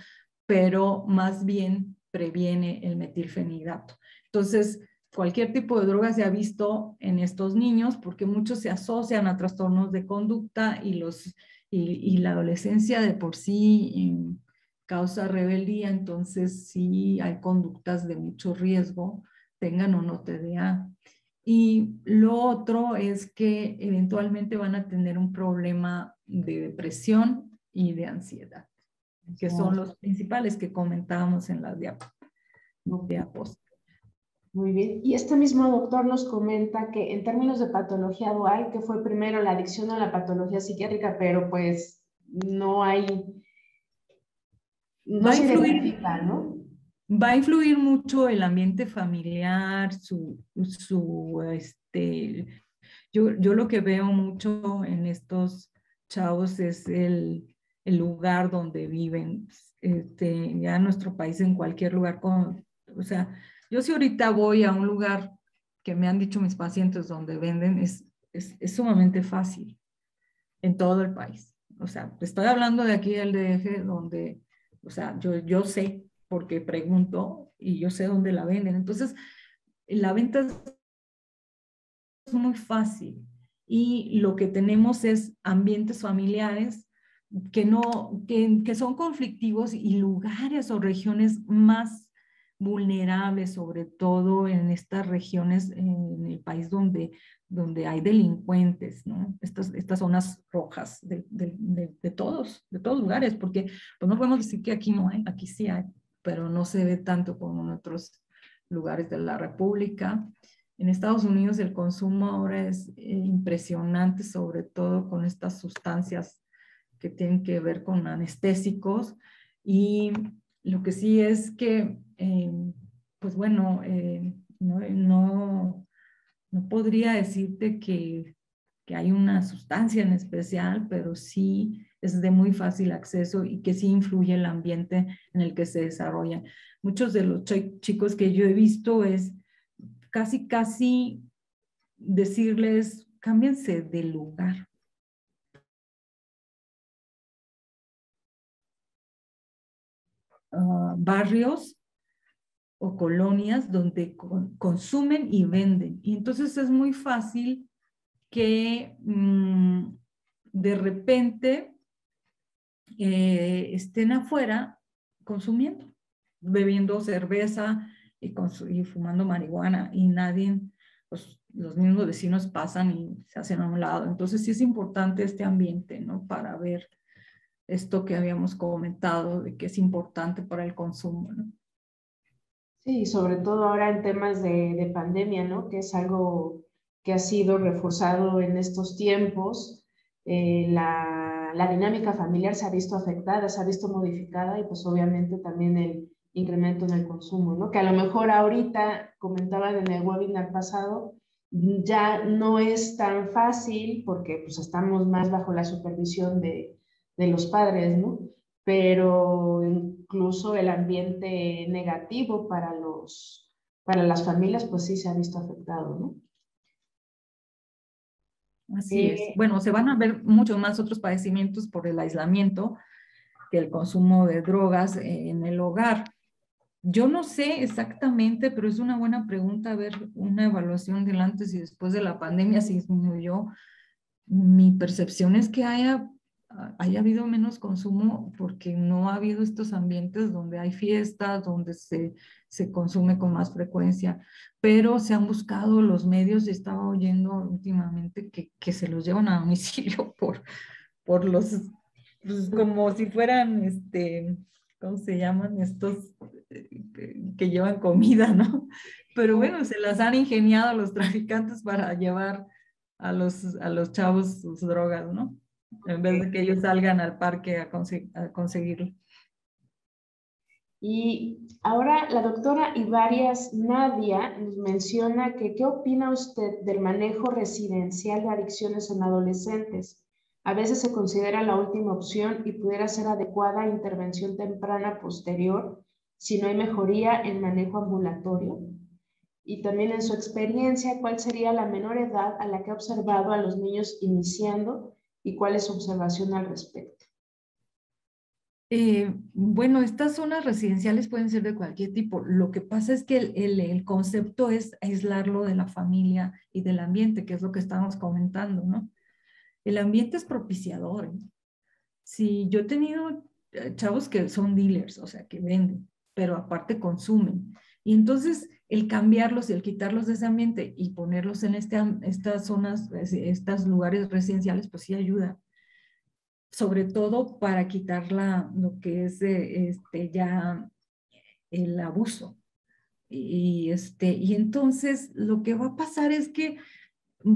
pero más bien previene el metilfenidato. Entonces, cualquier tipo de droga se ha visto en estos niños porque muchos se asocian a trastornos de conducta y la adolescencia de por sí causa rebeldía, entonces sí hay conductas de mucho riesgo, tengan o no TDA. Y lo otro es que eventualmente van a tener un problema de depresión y de ansiedad, que son los principales que comentábamos en las diapositivas. Muy bien. Y este mismo doctor nos comenta que en términos de patología dual, que fue primero la adicción a la patología psiquiátrica, pero pues no se identifica, ¿no? Va a influir mucho el ambiente familiar, yo lo que veo mucho en estos chavos es el lugar donde viven. Ya en nuestro país, en cualquier lugar, o sea, yo si ahorita voy a un lugar que me han dicho mis pacientes donde venden, es sumamente fácil en todo el país. O sea, estoy hablando de aquí del DF, donde, o sea, yo sé porque pregunto y yo sé dónde la venden. Entonces, la venta es muy fácil y lo que tenemos es ambientes familiares que son conflictivos y lugares o regiones más vulnerables, sobre todo en estas regiones en el país donde hay delincuentes, ¿no? Estas zonas rojas de todos lugares, porque pues no podemos decir que aquí no hay, aquí sí hay, pero no se ve tanto como en otros lugares de la República. En Estados Unidos el consumo ahora es impresionante, sobre todo con estas sustancias que tienen que ver con anestésicos. Y lo que sí es que, pues bueno, no podría decirte que hay una sustancia en especial, pero sí es de muy fácil acceso y que sí influye el ambiente en el que se desarrolla. Muchos de los chicos que yo he visto es casi decirles, cámbiense de lugar. Barrios o colonias donde consumen y venden. Y entonces es muy fácil que de repente estén afuera consumiendo, bebiendo cerveza y fumando marihuana y nadie, pues los mismos vecinos pasan y se hacen a un lado. Entonces sí es importante este ambiente, ¿no? Para ver esto que habíamos comentado de que es importante para el consumo, ¿no? Sí, sobre todo ahora en temas de pandemia, ¿no? Que es algo que ha sido reforzado en estos tiempos. La dinámica familiar se ha visto afectada, se ha visto modificada y pues obviamente también el incremento en el consumo, ¿no? Que a lo mejor ahorita, comentaban en el webinar pasado, ya no es tan fácil porque pues estamos más bajo la supervisión de los padres, ¿no? Pero incluso el ambiente negativo para las familias, pues sí se ha visto afectado, ¿no? Así es. Bueno, se van a ver mucho más otros padecimientos por el aislamiento que el consumo de drogas en el hogar. Yo no sé exactamente, pero es una buena pregunta ver una evaluación del antes y después de la pandemia, si disminuyó. Mi percepción es que haya habido menos consumo porque no ha habido estos ambientes donde hay fiestas, donde se consume con más frecuencia, pero se han buscado los medios, y estaba oyendo últimamente que se los llevan a domicilio por los, pues, como si fueran, ¿cómo se llaman? Estos que llevan comida, ¿no? Pero bueno, se las han ingeniado los traficantes para llevar a los chavos sus drogas, ¿no? En vez de que ellos salgan al parque a conseguirlo. Y ahora la doctora Ibarias Nadia nos menciona que ¿qué opina usted del manejo residencial de adicciones en adolescentes? A veces se considera la última opción y pudiera ser adecuada intervención temprana posterior si no hay mejoría en manejo ambulatorio. Y también en su experiencia, ¿cuál sería la menor edad a la que ha observado a los niños iniciando y cuál es su observación al respecto? Bueno, estas zonas residenciales pueden ser de cualquier tipo. Lo que pasa es que el concepto es aislarlo de la familia y del ambiente, que es lo que estamos comentando, ¿no? El ambiente es propiciador, ¿eh? Si yo he tenido chavos que son dealers, o sea, que venden, pero aparte consumen. Y entonces el cambiarlos y el quitarlos de ese ambiente y ponerlos en estas zonas, estos lugares residenciales, pues sí ayuda. Sobre todo para quitar lo que es ya el abuso. Y entonces lo que va a pasar es que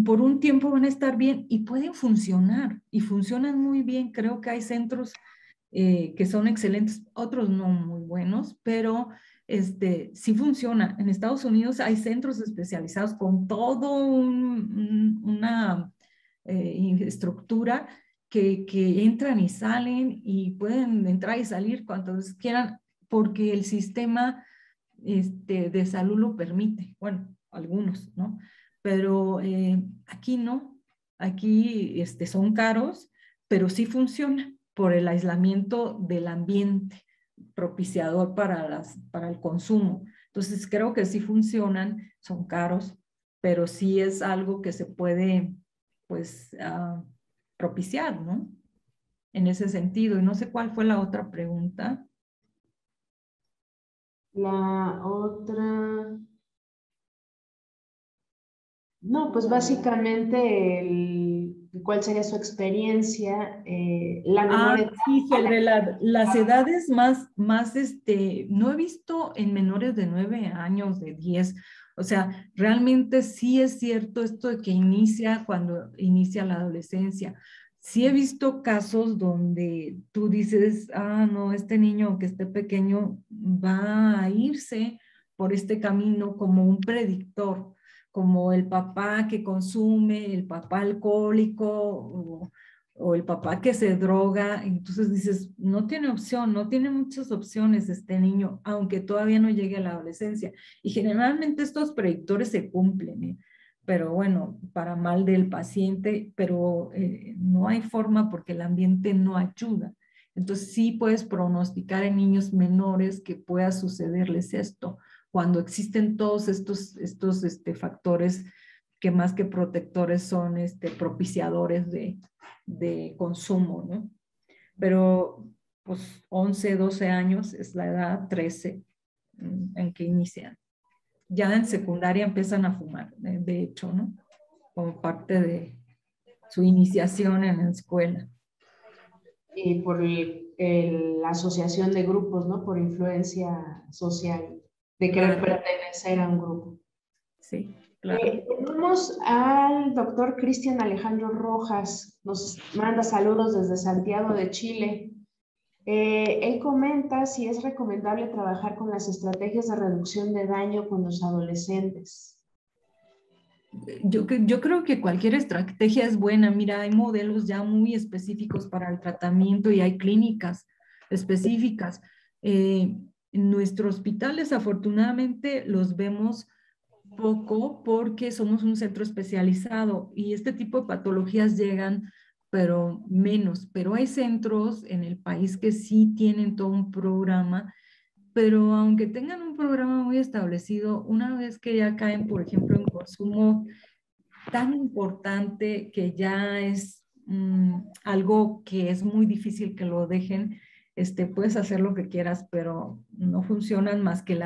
por un tiempo van a estar bien y pueden funcionar y funcionan muy bien. Creo que hay centros que son excelentes, otros no muy buenos, pero sí funciona. En Estados Unidos hay centros especializados con todo una estructura que entran y salen y pueden entrar y salir cuantas veces quieran porque el sistema de salud lo permite. Bueno, algunos, ¿no? Pero aquí no. Aquí son caros, pero sí funciona por el aislamiento del ambiente propiciador para el consumo. Entonces creo que sí funcionan, son caros, pero sí es algo que se puede, pues, propiciar, ¿no? En ese sentido. Y no sé cuál fue la otra pregunta. La otra... No, pues básicamente cuál sería su experiencia, la menor edad Sí, a la sobre las edades más, no he visto en menores de 9 años, de 10. O sea, realmente sí es cierto esto de que inicia cuando inicia la adolescencia. Sí he visto casos donde tú dices, no, este niño que esté pequeño va a irse por este camino como un predictor, como el papá que consume, el papá alcohólico o el papá que se droga. Entonces dices, no tiene opción, no tiene muchas opciones este niño, aunque todavía no llegue a la adolescencia. Y generalmente estos predictores se cumplen, ¿eh? Pero bueno, para mal del paciente, pero no hay forma porque el ambiente no ayuda. Entonces sí puedes pronosticar en niños menores que pueda sucederles esto, cuando existen todos estos factores que más que protectores son propiciadores de consumo, ¿no? Pero pues 11, 12 años es la edad, 13 en que inician. Ya en secundaria empiezan a fumar, de hecho, ¿no? Como parte de su iniciación en la escuela. y por la asociación de grupos, ¿no? Por influencia social, de querer Claro, pertenecer a un grupo. sí, claro. Tenemos al doctor Cristian Alejandro Rojas, nos manda saludos desde Santiago de Chile. Él comenta si es recomendable trabajar con las estrategias de reducción de daño con los adolescentes. Yo creo que cualquier estrategia es buena. Mira, hay modelos ya muy específicos para el tratamiento y hay clínicas específicas. En nuestro hospital, desafortunadamente, los vemos poco porque somos un centro especializado y este tipo de patologías llegan, pero menos. Pero hay centros en el país que sí tienen todo un programa, pero aunque tengan un programa muy establecido, una vez que ya caen, por ejemplo, en consumo tan importante que ya es algo que es muy difícil que lo dejen, puedes hacer lo que quieras, pero no funcionan más que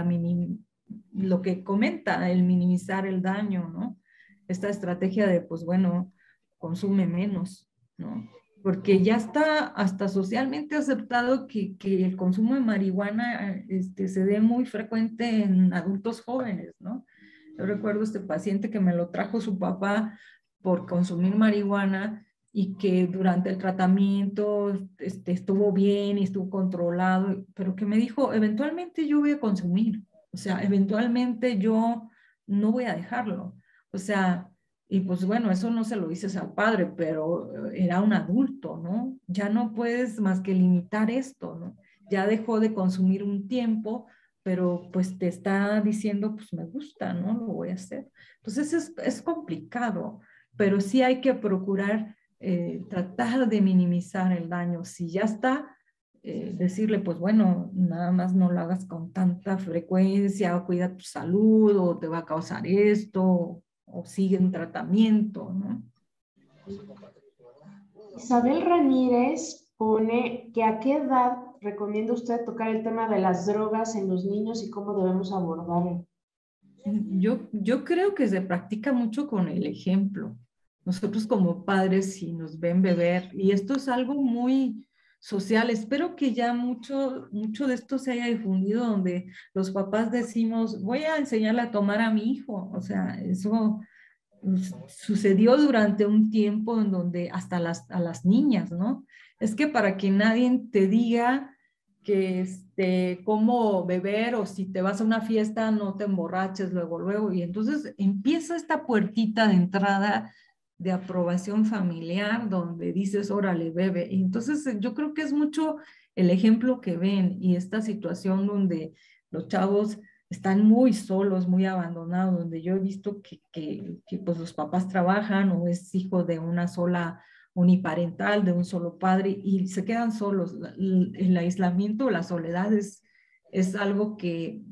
lo que comenta, el minimizar el daño, ¿no? Esta estrategia de, pues bueno, consume menos, ¿no? Porque ya está hasta socialmente aceptado que el consumo de marihuana se dé muy frecuente en adultos jóvenes, ¿no? Yo recuerdo este paciente que me lo trajo su papá por consumir marihuana y que durante el tratamiento estuvo bien y estuvo controlado, pero que me dijo, eventualmente yo voy a consumir, o sea, eventualmente yo no voy a dejarlo. O sea, Y pues bueno, eso no se lo dices al padre, pero era un adulto, ¿no? Ya no puedes más que limitar esto, ¿no? Ya dejó de consumir un tiempo, pero pues te está diciendo, pues me gusta, ¿no? Lo voy a hacer. Entonces es complicado, pero sí hay que procurar tratar de minimizar el daño. Si ya está, decirle, pues bueno, nada más no lo hagas con tanta frecuencia, o cuida tu salud, o te va a causar esto, o sigue en tratamiento, ¿no? Isabel Ramírez pone que a qué edad recomienda usted tocar el tema de las drogas en los niños y cómo debemos abordarlo. Yo creo que se practica mucho con el ejemplo. Nosotros como padres, si nos ven beber, y esto es algo muy social, espero que ya mucho de esto se haya difundido, donde los papás decimos, voy a enseñarle a tomar a mi hijo. O sea, eso sucedió durante un tiempo en donde hasta a las niñas, ¿no? Es que para que nadie te diga que cómo beber, o si te vas a una fiesta no te emborraches luego, y entonces empieza esta puertita de entrada de aprobación familiar donde dices, órale, bebe. Y entonces yo creo que es mucho el ejemplo que ven, y esta situación donde los chavos están muy solos, muy abandonados, donde yo he visto que pues los papás trabajan, o es hijo de una sola uniparental, de un solo padre, y se quedan solos. El aislamiento, la soledad es algo que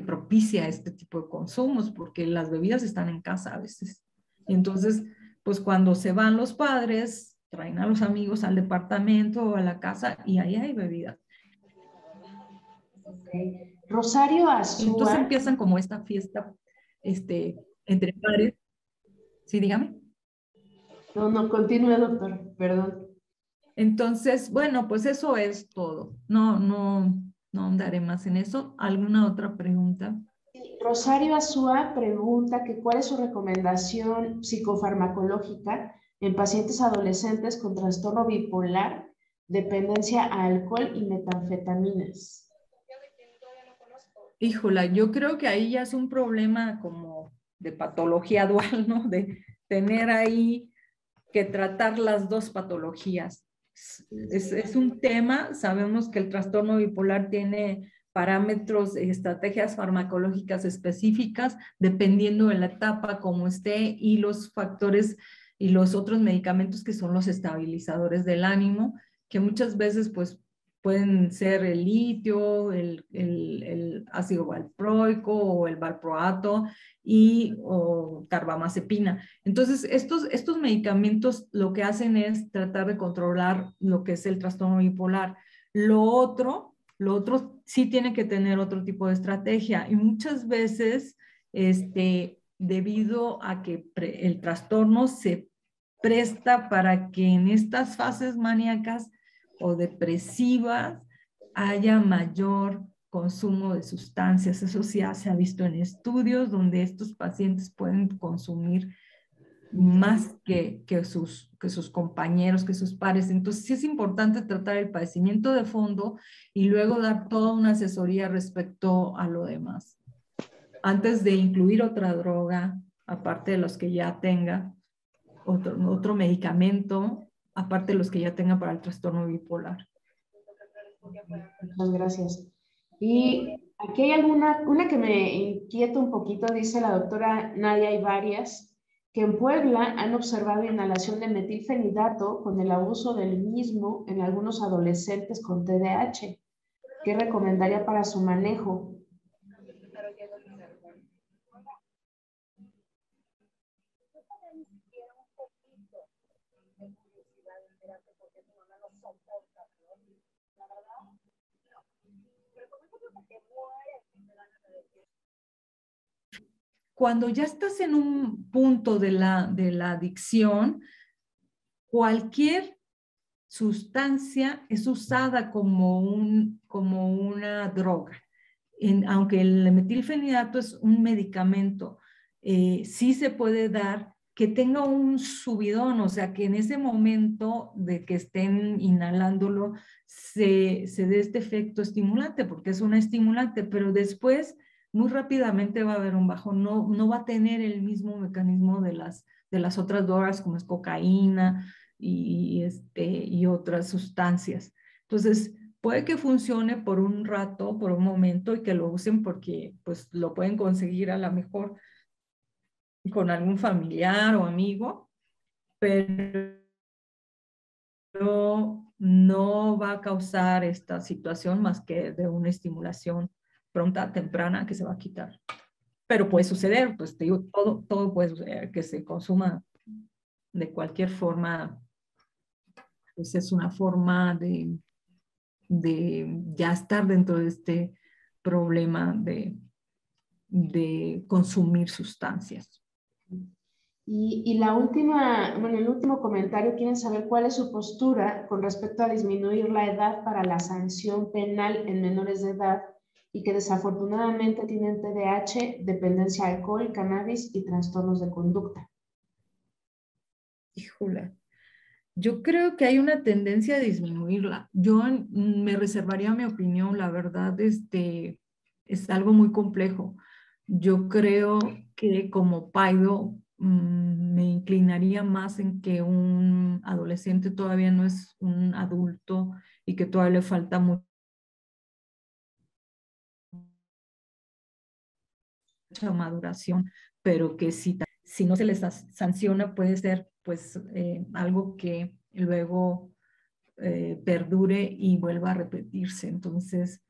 propicia este tipo de consumos, porque las bebidas están en casa a veces. Y entonces, pues cuando se van los padres, traen a los amigos al departamento o a la casa, y ahí hay bebida. Okay. Rosario Entonces Azúa. empiezan como esta fiesta entre padres. Sí, dígame. No, no, continúe, doctor, perdón. Entonces, bueno, pues eso es todo. No andaré más en eso. ¿Alguna otra pregunta? Rosario Azúa pregunta que cuál es su recomendación psicofarmacológica en pacientes adolescentes con trastorno bipolar, dependencia a alcohol y metanfetaminas. Híjola, yo creo que ahí ya es un problema como de patología dual, ¿no? De tener ahí que tratar las dos patologías. Es un tema, sabemos que el trastorno bipolar tiene parámetros, estrategias farmacológicas específicas, dependiendo de la etapa, como esté, y los factores y los otros medicamentos que son los estabilizadores del ánimo, que muchas veces pues pueden ser el litio, el ácido valproico o el valproato o carbamazepina. Entonces, estos medicamentos lo que hacen es tratar de controlar lo que es el trastorno bipolar. Lo otro sí tiene que tener otro tipo de estrategia, y muchas veces, debido a que el trastorno se presta para que en estas fases maníacas o depresivas haya mayor consumo de sustancias. Eso sí se ha visto en estudios donde estos pacientes pueden consumir más que sus compañeros, que sus pares. Entonces sí es importante tratar el padecimiento de fondo y luego dar toda una asesoría respecto a lo demás, antes de incluir otra droga, aparte de los que ya tenga, otro medicamento, aparte de los que ya tenga para el trastorno bipolar. Muchas gracias. Y aquí hay una que me inquieta un poquito, dice la doctora Nadia, hay varias, que en Puebla han observado inhalación de metilfenidato con el abuso del mismo en algunos adolescentes con TDAH. ¿Qué recomendaría para su manejo? Cuando ya estás en un punto de la adicción, cualquier sustancia es usada como una droga. Aunque el metilfenidato es un medicamento, sí se puede dar que tenga un subidón, o sea, que en ese momento de que estén inhalándolo se dé este efecto estimulante, porque es un estimulante, pero después muy rápidamente va a haber un bajón, no va a tener el mismo mecanismo de las otras drogas como es cocaína y otras sustancias. Entonces, puede que funcione por un rato, por un momento, y que lo usen porque pues lo pueden conseguir a lo mejor con algún familiar o amigo, pero no va a causar esta situación más que de una estimulación pronta, temprana, que se va a quitar. Pero puede suceder, pues te digo, todo puede suceder, que se consuma de cualquier forma, pues es una forma de ya estar dentro de este problema de consumir sustancias. Y la última, bueno, el último comentario, quieren saber cuál es su postura con respecto a disminuir la edad para la sanción penal en menores de edad y que desafortunadamente tienen TDAH, dependencia a alcohol, cannabis y trastornos de conducta. Híjole, yo creo que hay una tendencia a disminuirla. Yo me reservaría mi opinión, la verdad, es algo muy complejo. Yo creo que como Paido me inclinaría más en que un adolescente todavía no es un adulto y que todavía le falta mucha maduración, pero que si no se les sanciona puede ser pues algo que luego perdure y vuelva a repetirse. Entonces,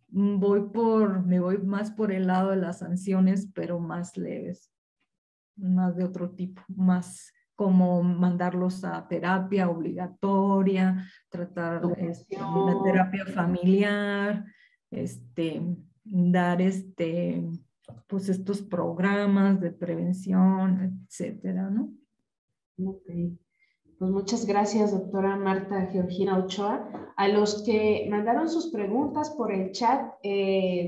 me voy más por el lado de las sanciones, pero más leves, más de otro tipo, más como mandarlos a terapia obligatoria, tratar la terapia familiar, dar pues estos programas de prevención, etcétera, ¿no? Ok. Pues muchas gracias, doctora Marta Georgina Ochoa. A los que mandaron sus preguntas por el chat,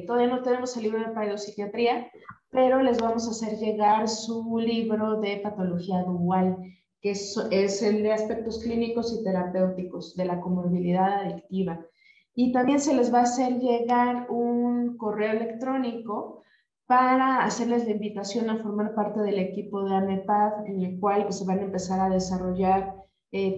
todavía no tenemos el libro de pseudopsiquiatría, pero les vamos a hacer llegar su libro de patología dual, que es el de aspectos clínicos y terapéuticos de la comorbilidad adictiva. Y también se les va a hacer llegar un correo electrónico para hacerles la invitación a formar parte del equipo de AMEPAD, en el cual pues, se van a empezar a desarrollar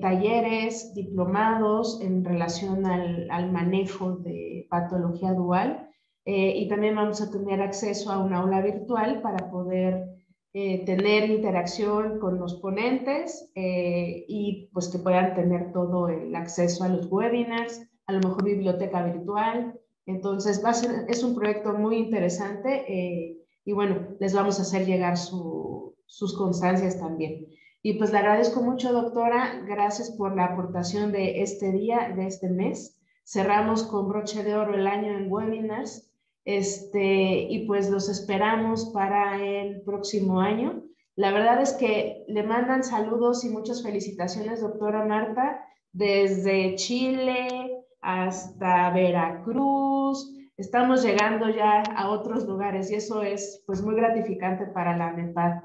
talleres, diplomados en relación al manejo de patología dual. Y también vamos a tener acceso a una aula virtual para poder tener interacción con los ponentes y pues que puedan tener todo el acceso a los webinars, a lo mejor biblioteca virtual. Entonces es un proyecto muy interesante y bueno, les vamos a hacer llegar sus constancias también. Y pues le agradezco mucho, doctora. Gracias por la aportación de este día, de este mes. Cerramos con broche de oro el año en webinars. Y pues los esperamos para el próximo año. La verdad es que le mandan saludos y muchas felicitaciones, doctora Marta, desde Chile hasta Veracruz. Estamos llegando ya a otros lugares y eso es pues muy gratificante para la AMEPAD.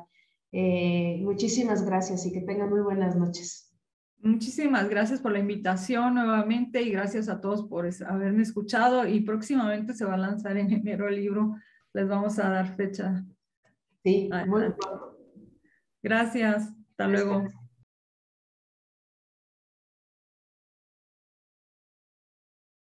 Muchísimas gracias y que tengan muy buenas noches. Muchísimas gracias por la invitación nuevamente y gracias a todos por haberme escuchado y próximamente se va a lanzar en enero el libro. Les vamos a dar fecha. Sí, muy pronto. Gracias. Hasta luego.